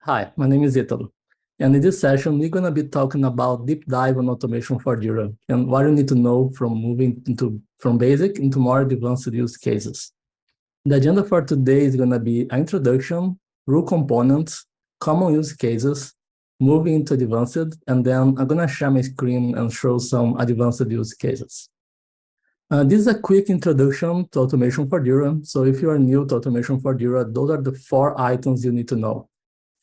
Hi, my name is Italo. And in this session, we're going to be talking about deep dive on automation for Jira and what you need to know from moving from basic into more advanced use cases. The agenda for today is going to be an introduction, rule components, common use cases, moving into advanced, and then I'm going to share my screen and show some advanced use cases. This is a quick introduction to automation for Jira. So if you are new to automation for Jira, those are the 4 items you need to know.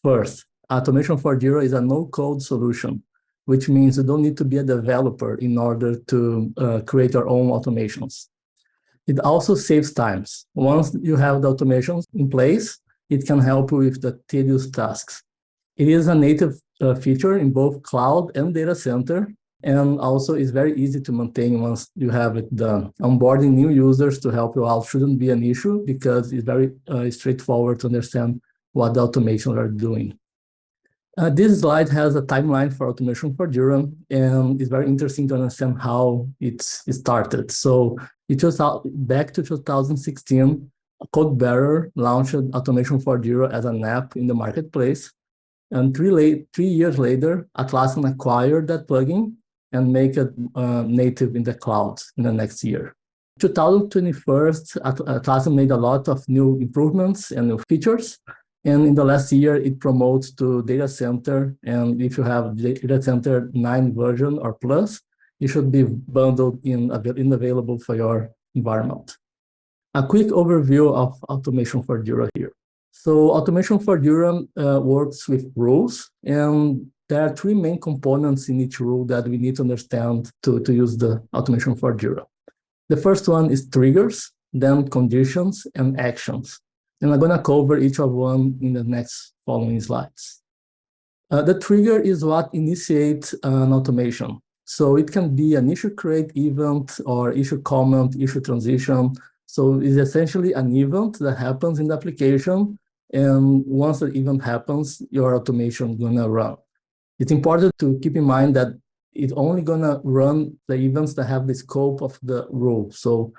First, automation for Jira is a no-code solution, which means you don't need to be a developer in order to create your own automations. It also saves times. Once you have the automations in place, it can help you with the tedious tasks. It is a native feature in both cloud and data center, and also is very easy to maintain once you have it done. Onboarding new users to help you out shouldn't be an issue because it's very straightforward to understand what the automations are doing. This slide has a timeline for automation for Jira, and it's very interesting to understand how it started. So it was back to 2016, CodeBearer launched automation for Jira as an app in the marketplace. And 3 years later, Atlassian acquired that plugin and make it native in the cloud in the next year. 2021, Atlassian made a lot of new improvements and new features. And in the last year, it promotes to data center. And if you have data center 9 version or plus, it should be bundled in available for your environment. A quick overview of automation for Jira here. So automation for Jira works with rules, and there are 3 main components in each rule that we need to understand to use the automation for Jira. The first one is triggers, then conditions and actions. And I'm going to cover each of one in the next following slides. The trigger is what initiates an automation. So it can be an issue create event or issue comment, issue transition. So it's essentially an event that happens in the application. And once the event happens, your automation is going to run. It's important to keep in mind that it's only going to run the events that have the scope of the rule. So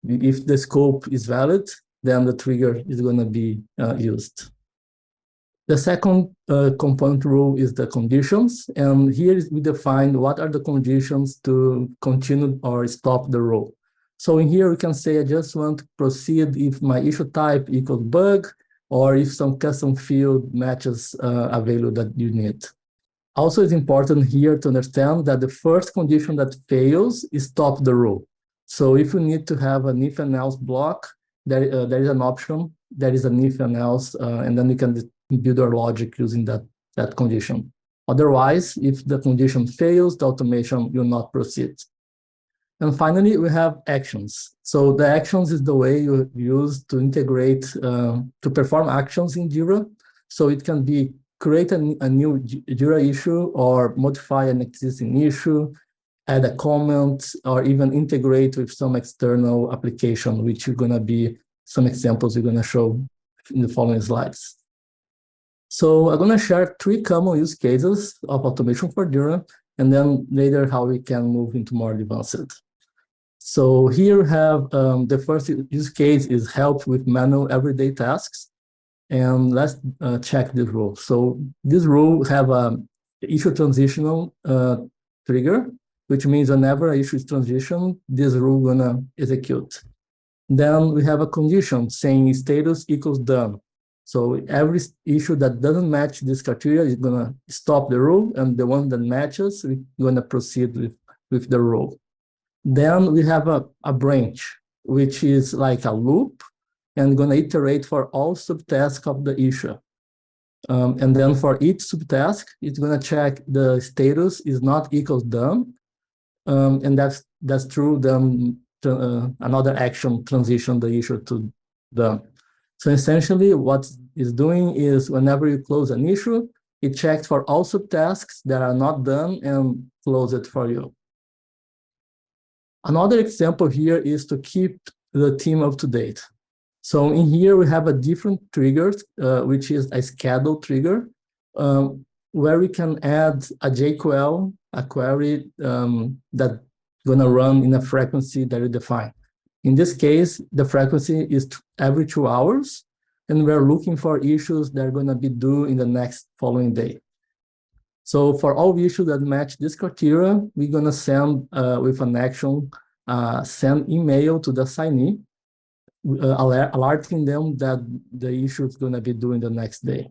if the scope is valid, then the trigger is going to be used. The second component rule is the conditions. And here we define what are the conditions to continue or stop the rule. So in here, we can say, I just want to proceed if my issue type equals bug, or if some custom field matches a value that you need. Also, it's important here to understand that the first condition that fails is stop the rule. So if you need to have an if and else block, there is an option, there is an if and else, and then you can build your logic using that condition. Otherwise, if the condition fails, the automation will not proceed. And finally, we have actions. So the actions is the way you use to integrate, to perform actions in Jira. So it can be create a new Jira issue or modify an existing issue, add a comment, or even integrate with some external application, which are going to be some examples we're going to show in the following slides. So I'm going to share 3 common use cases of automation for Jira, and then later how we can move into more advanced. So here we have the first use case is help with manual everyday tasks. And let's check this rule. So this rule have a issue transitional trigger, which means whenever an issue is transition, this rule gonna execute. Then we have a condition saying status equals done. So every issue that doesn't match this criteria is gonna stop the rule, and the one that matches, we're gonna proceed with the rule. Then we have a branch, which is like a loop, and gonna iterate for all subtasks of the issue. And then for each subtask, it's gonna check the status is not equals done. And that's true, then another action transition the issue to done. So essentially what it's doing is whenever you close an issue, it checks for all subtasks that are not done and close it for you. Another example here is to keep the team up to date. So in here we have a different trigger, which is a schedule trigger, where we can add a JQL, a query that's going to run in a frequency that we define. In this case, the frequency is every 2 hours, and we're looking for issues that are going to be due in the next following day. So for all issues that match this criteria, we're going to send with an action, send email to the assignee, alerting them that the issue is going to be due in the next day.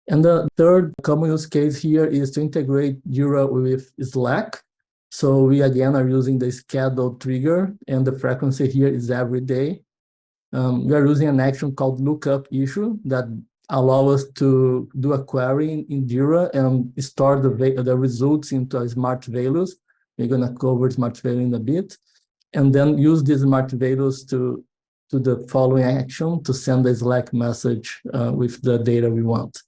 And the third common use case here is to integrate Jira with Slack. So we again are using the schedule trigger, and the frequency here is every day. We are using an action called lookup issue that allows us to do a query in Jira and store the results into a smart values. We're going to cover smart value in a bit, and then use these smart values to the following action to send a Slack message with the data we want.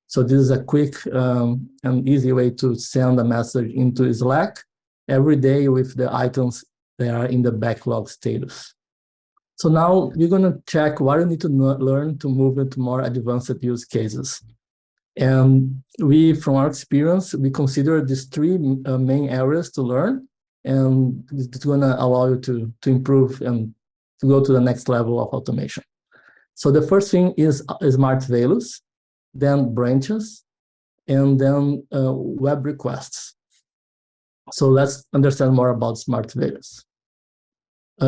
So this is a quick and easy way to send a message into Slack every day with the items that are in the backlog status. So now we're going to check what you need to learn to move into more advanced use cases. And from our experience, we consider these three main areas to learn, and it's going to allow you to improve and to go to the next level of automation. So the first thing is smart values, then branches, and then web requests. So let's understand more about smart values.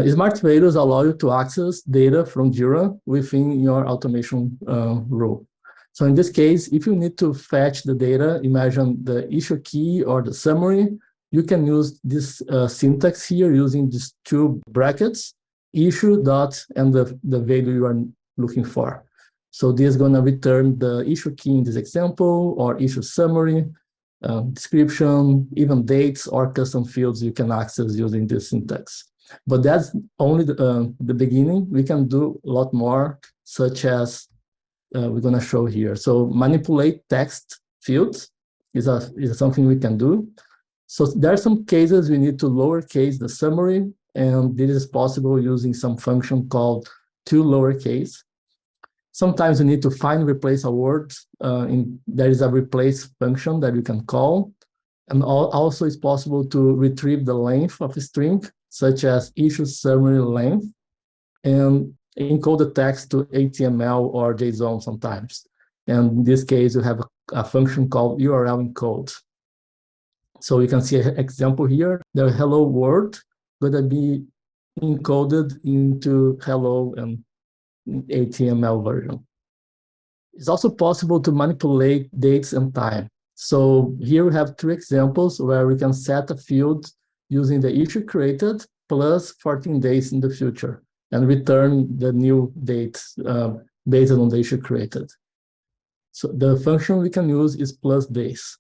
Smart values allow you to access data from Jira within your automation rule. So in this case, if you need to fetch the data, imagine the issue key or the summary, you can use this syntax here using these two brackets, issue dot and the value you are looking for. So this is going to return the issue key in this example, or issue summary, description, even dates or custom fields you can access using this syntax. But that's only the beginning. We can do a lot more, such as we're going to show here. So manipulate text fields is something we can do. So there are some cases we need to lowercase the summary, and this is possible using some function called toLowercase. Sometimes you need to find replace a word. There is a replace function that you can call. And also it's possible to retrieve the length of a string, such as issue summary length, and encode the text to HTML or JSON sometimes. And in this case, you have a function called URL encode. So you can see an example here. The hello world going to be encoded into hello and HTML version. It's also possible to manipulate dates and time. So here we have three examples where we can set a field using the issue created plus 14 days in the future and return the new date based on the issue created. So the function we can use is plus days.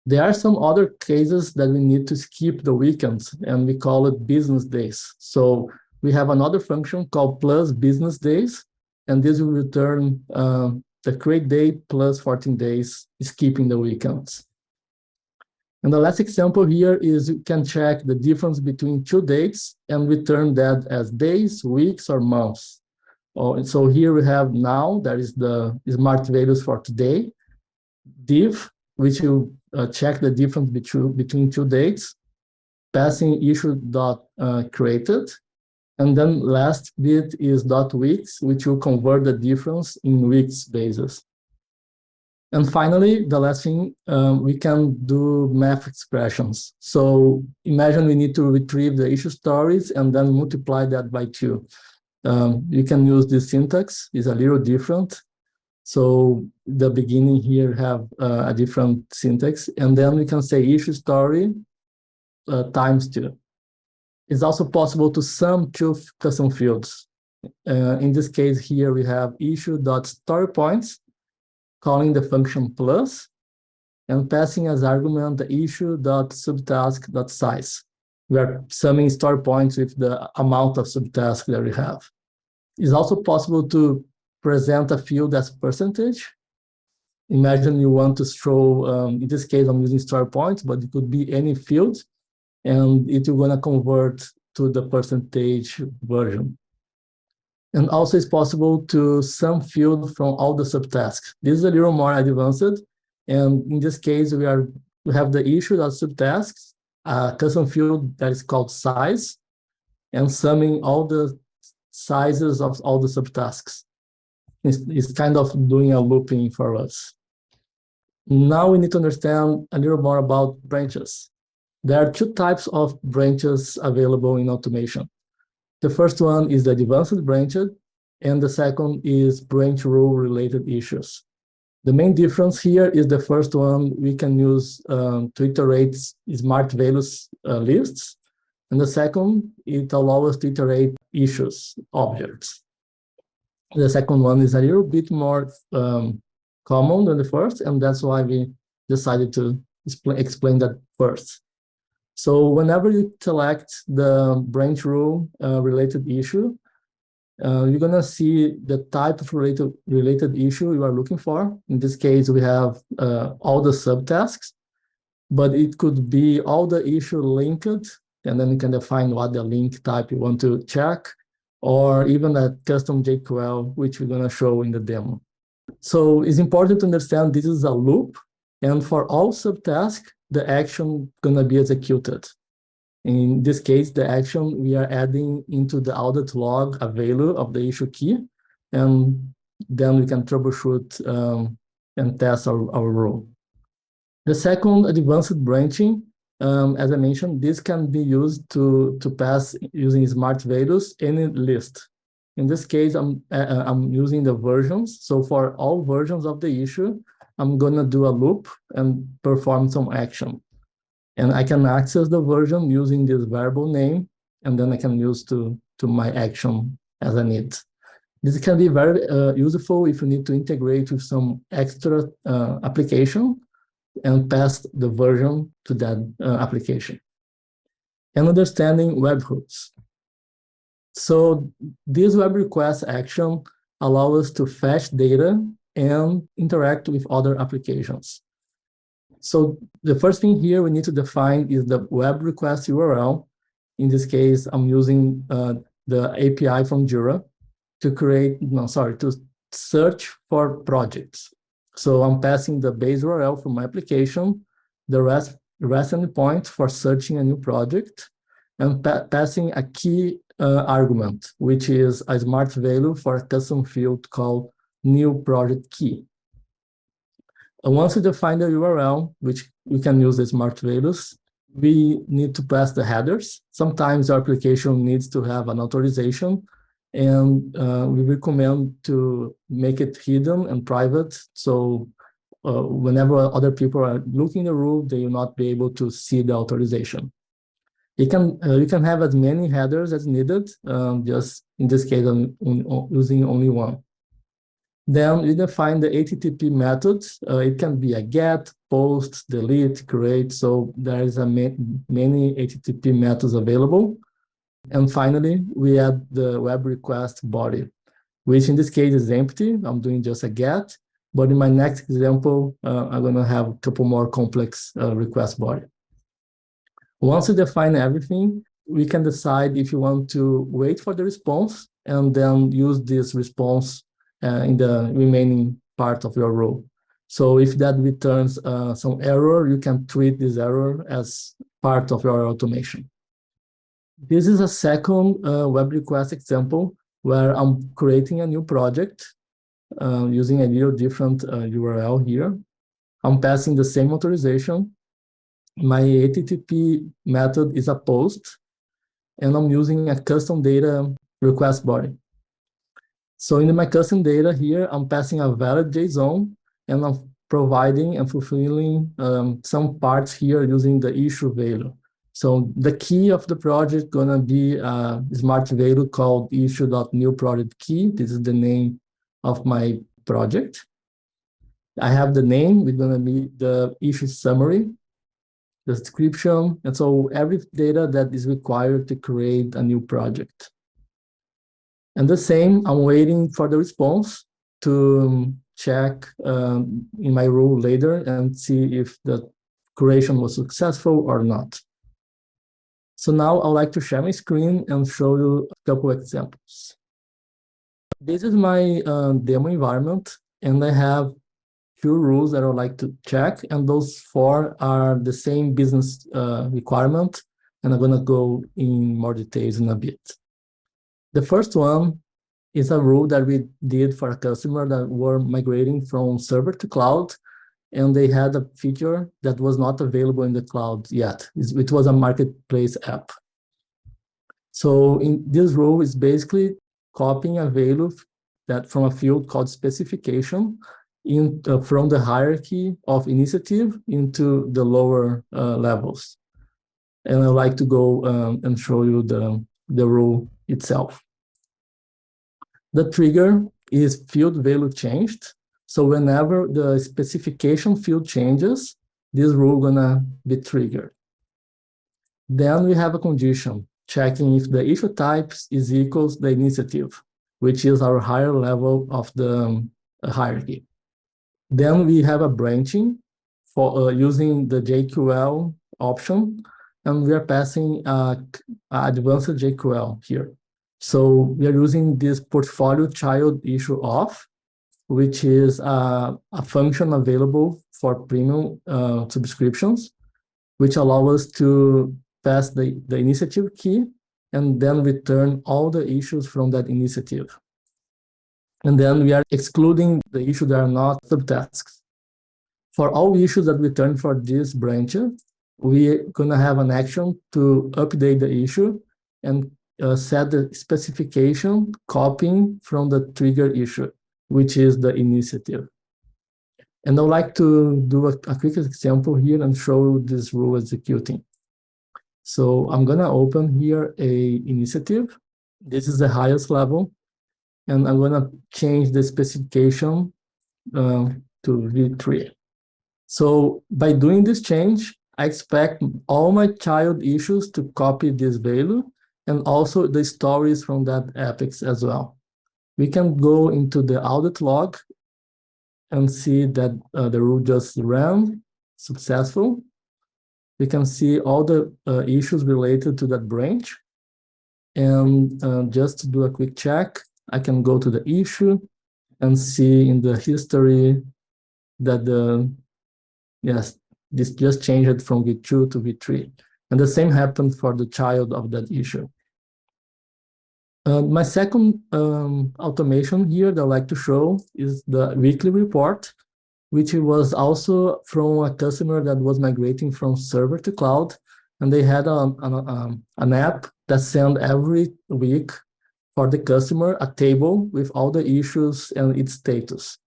There are some other cases that we need to skip the weekends, and we call it business days. So we have another function called plus business days, and this will return the create date plus 14 days, skipping the weekends. And the last example here is you can check the difference between two dates and return that as days, weeks, or months. And so here we have now, that is the smart values for today, div, which will check the difference between two dates, passing issue dot created. And then last bit is dot weeks, which will convert the difference in weeks basis. And finally, the last thing, we can do math expressions. So imagine we need to retrieve the issue stories and then multiply that by 2. You can use this syntax, it's a little different. So the beginning here have a different syntax, and then we can say issue story times 2. It's also possible to sum two custom fields. In this case here, we have issue.storypoints, calling the function plus, and passing as argument the issue.subtask.size. We are summing story points with the amount of subtasks that we have. It's also possible to present a field as percentage. Imagine you want to show, in this case, I'm using story points, but it could be any field, and it will gonna convert to the percentage version. And also it's possible to sum field from all the subtasks. This is a little more advanced. And in this case, we have the issue of subtasks, a custom field that is called size, and summing all the sizes of all the subtasks. It's kind of doing a looping for us. Now we need to understand a little more about branches. There are two types of branches available in automation. The first one is the advanced branch, and the second is branch rule related issues. The main difference here is the first one we can use to iterate smart values lists, and the second, it allows us to iterate issues, objects. The second one is a little bit more common than the first, and that's why we decided to explain that first. So whenever you select the branch rule related issue, you're gonna see the type of related issue you are looking for. In this case, we have all the subtasks, but it could be all the issue linked, and then you can define what the link type you want to check, or even a custom JQL, which we're gonna show in the demo. So it's important to understand this is a loop, and for all subtasks, the action gonna be executed. In this case, the action we are adding into the audit log a value of the issue key, and then we can troubleshoot and test our rule. The second, advanced branching, as I mentioned, this can be used to pass using smart values any list. In this case, I'm using the versions. So for all versions of the issue, I'm gonna do a loop and perform some action. And I can access the version using this variable name, and then I can use to my action as I need. This can be very useful if you need to integrate with some extra application and pass the version to that application. And understanding webhooks. So this web request action allows us to fetch data and interact with other applications. So the first thing here we need to define is the web request URL. In this case, I'm using the API from Jira to search for projects. So I'm passing the base URL from my application, the REST endpoint for searching a new project, and passing a key argument, which is a smart value for a custom field called new project key. And once we define the URL, which we can use the smart values, we need to pass the headers. Sometimes our application needs to have an authorization, and we recommend to make it hidden and private. So whenever other people are looking the rule, they will not be able to see the authorization. You can have as many headers as needed. Just in this case, I'm using only one. Then we define the HTTP methods. It can be a get, post, delete, create. So there is many HTTP methods available. And finally, we add the web request body, which in this case is empty. I'm doing just a get. But in my next example, I'm going to have a couple more complex request body. Once we define everything, we can decide if you want to wait for the response and then use this response in the remaining part of your rule. So if that returns some error, you can treat this error as part of your automation. This is a second web request example where I'm creating a new project using a little different URL here. I'm passing the same authorization. My HTTP method is a post, and I'm using a custom data request body. So in my custom data here, I'm passing a valid JSON, and I'm providing and fulfilling some parts here using the issue value. So the key of the project gonna be a smart value called issue.newProjectKey. This is the name of my project. I have the name, it's gonna be the issue summary, the description, and so every data that is required to create a new project. And the same, I'm waiting for the response to check in my rule later and see if the creation was successful or not. So now I'd like to share my screen and show you a couple examples. This is my demo environment, and I have few rules that I would like to check, and those 4 are the same business requirement, and I'm gonna go in more details in a bit. The first one It's a rule that we did for a customer that were migrating from server to cloud, and they had a feature that was not available in the cloud yet. It was a marketplace app. So in this rule is basically copying a value that from a field called specification from the hierarchy of initiative into the lower levels. And I'd like to go and show you the rule itself. The trigger is field value changed. So whenever the specification field changes, this rule gonna be triggered. Then we have a condition checking if the issue type is equals the initiative, which is our higher level of the hierarchy. Then we have a branching for using the JQL option, and we are passing advanced JQL here. So we are using this portfolio child issue off, which is a function available for premium subscriptions, which allow us to pass the initiative key and then return all the issues from that initiative. And then we are excluding the issues that are not subtasks. For all issues that return for this branch, we're gonna have an action to update the issue and set the specification copying from the trigger issue, which is the initiative. And I'd like to do a quick example here and show this rule executing. So I'm gonna open here a initiative. This is the highest level, and I'm gonna change the specification to V3. So by doing this change, I expect all my child issues to copy this value and also the stories from that epics as well. We can go into the audit log and see that the rule just ran successful. We can see all the issues related to that branch. And just to do a quick check, I can go to the issue and see in the history that this just changed from V2 to V3. And the same happened for the child of that issue. My second automation here that I'd like to show is the weekly report, which was also from a customer that was migrating from server to cloud. And they had an app that sent every week for the customer a table with all the issues and its status.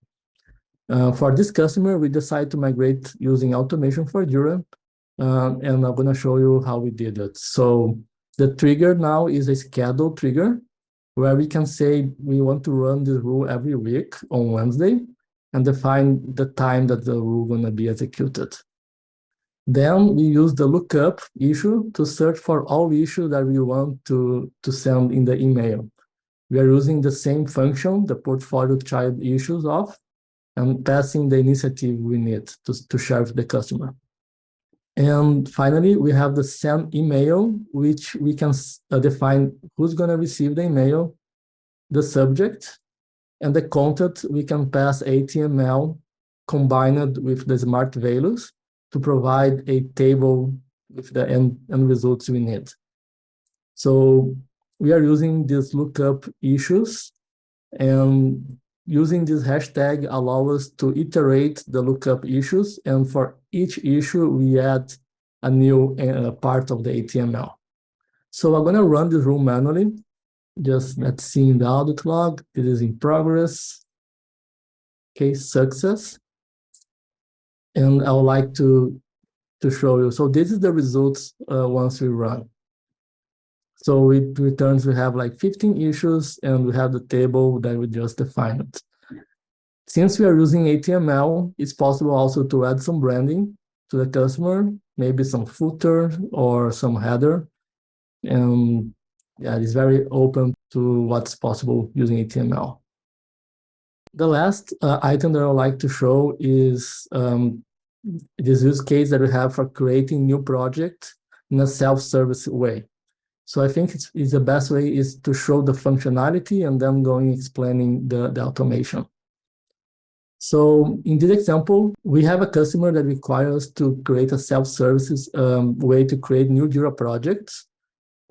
For this customer, we decided to migrate using automation for Jira. And I'm gonna show you how we did it. So the trigger now is a scheduled trigger where we can say we want to run this rule every week on Wednesday and define the time that the rule is going to be executed. Then we use the lookup issue to search for all issues that we want to send in the email. We are using the same function, the portfolio child issues of, and passing the initiative we need to share with the customer. And finally, we have the send email, which we can define who's going to receive the email, the subject, and the content. We can pass HTML combined with the smart values to provide a table with the end results we need. So we are using these lookup issues, and using this hashtag allow us to iterate the lookup issues, and for each issue we add a new part of the HTML. So I'm gonna run this rule manually. Just let's see in the audit log, it is in progress. Okay, success. And I would like to show you. So this is the results once we run. So it returns, we have like 15 issues, and we have the table that we just defined. Since we are using HTML, it's possible also to add some branding to the customer, maybe some footer or some header. And yeah, it's very open to what's possible using HTML. The last item that I would like to show is this use case that we have for creating new projects in a self-service way. So I think it's the best way is to show the functionality and then going explaining the automation. So in this example, we have a customer that requires us to create a self-services way to create new Jira projects.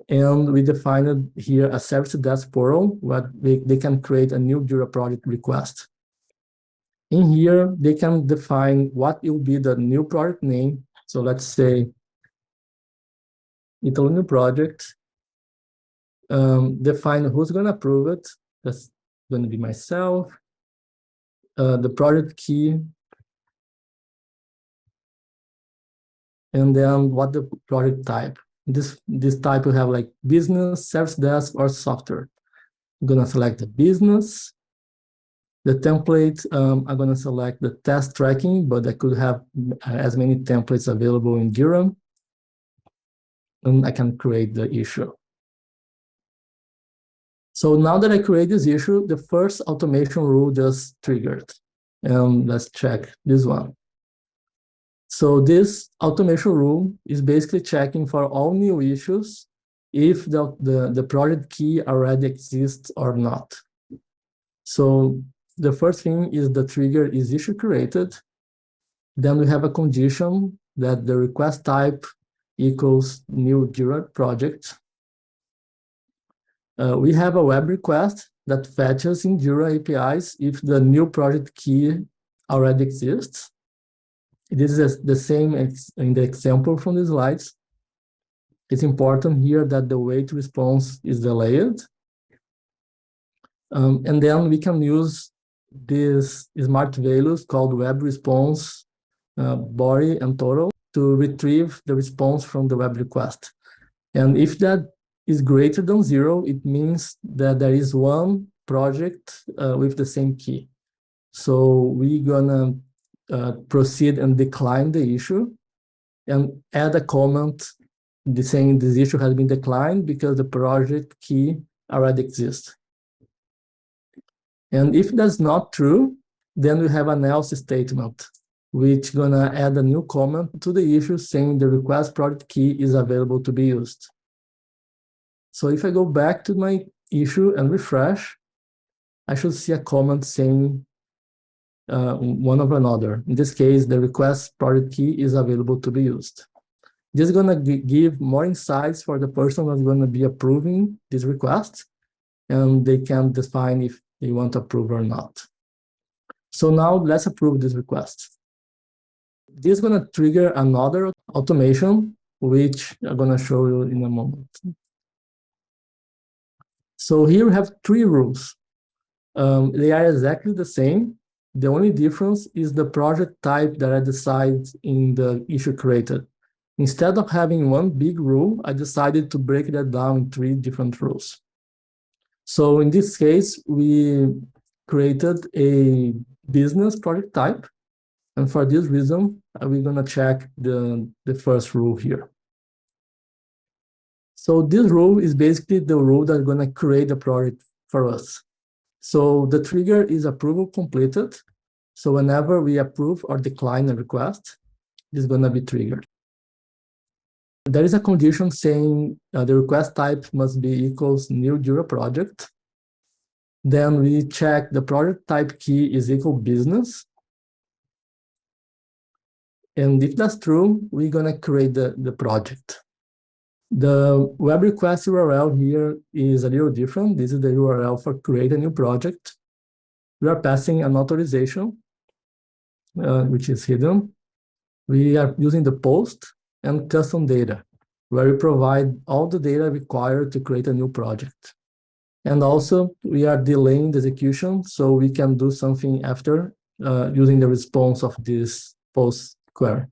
And we defined here a service desk portal where they can create a new Jira project request. In here, they can define what will be the new project name. So let's say Italo new project. Define who's going to approve it. That's going to be myself. The project key. And then what the project type. This type will have like business, service desk, or software. I'm going to select the business. The template, I'm going to select the test tracking, but I could have as many templates available in Jira. And I can create the issue. So now that I create this issue, the first automation rule just triggered. And let's check this one. So this automation rule is basically checking for all new issues if the project key already exists or not. So the first thing is the trigger is issue created. Then we have a condition that the request type equals new Jira project. We have a web request that fetches in Jira APIs if the new project key already exists. This is the same in the example from the slides. It's important here that the wait response is delayed. And then we can use these smart values called web response, body and total to retrieve the response from the web request. And if that is greater than 0, it means that there is one project with the same key. So we're gonna proceed and decline the issue and add a comment saying this issue has been declined because the project key already exists. And if that's not true, then we have an else statement, which gonna add a new comment to the issue saying the request project key is available to be used. So if I go back to my issue and refresh, I should see a comment saying one of another. In this case, the request project key is available to be used. This is going to give more insights for the person who's going to be approving this request, and they can define if they want to approve or not. So now let's approve this request. This is going to trigger another automation, which I'm going to show you in a moment. So here we have 3 rules. They are exactly the same. The only difference is the project type that I decide in the issue created. Instead of having one big rule, I decided to break that down in 3 different rules. So in this case, we created a business project type. And for this reason, we're going to check the first rule here. So this rule is basically the rule that's going to create the project for us. So the trigger is approval completed. So whenever we approve or decline a request, it's going to be triggered. There is a condition saying the request type must be equals new Jira project. Then we check the project type key is equal business. And if that's true, we're going to create the project. The web request URL here is a little different. This is the URL for create a new project. We are passing an authorization, which is hidden. We are using the post and custom data, where we provide all the data required to create a new project. And also, we are delaying the execution so we can do something after using the response of this post query.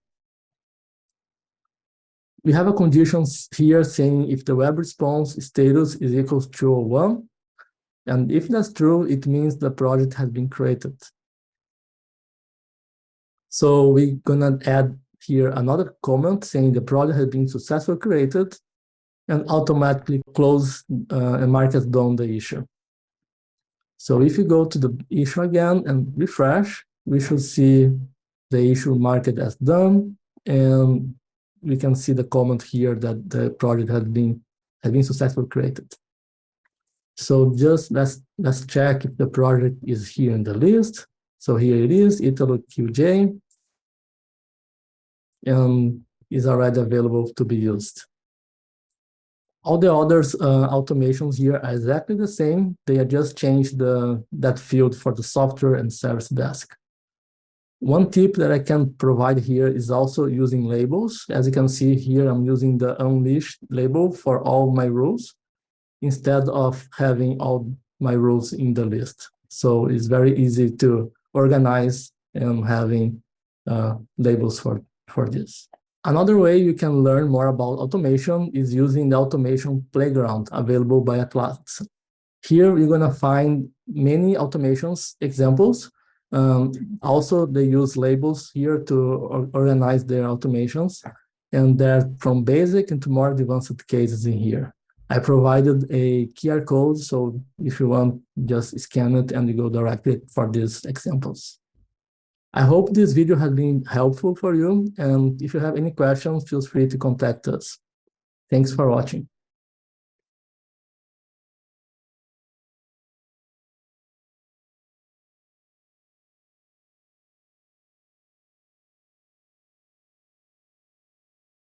We have a condition here saying if the web response status is equals to 1, and if that's true, it means the project has been created. So we're gonna add here another comment saying the project has been successfully created and automatically close and mark as done the issue. So if you go to the issue again and refresh, we should see the issue marked as done, and we can see the comment here that the project has been successfully created. So just let's check if the project is here in the list. So here it is, Italo QJ, and is already available to be used. All the other automations here are exactly the same. They just changed that field for the software and service desk. One tip that I can provide here is also using labels. As you can see here, I'm using the unleashed label for all my rules instead of having all my rules in the list. So it's very easy to organize and having labels for this. Another way you can learn more about automation is using the automation playground available by Atlassian. Here you're gonna find many automations examples. Also, they use labels here to organize their automations, and they're from basic into more advanced cases in here. I provided a QR code, so if you want, just scan it and you go directly for these examples. I hope this video has been helpful for you, and if you have any questions, feel free to contact us. Thanks for watching.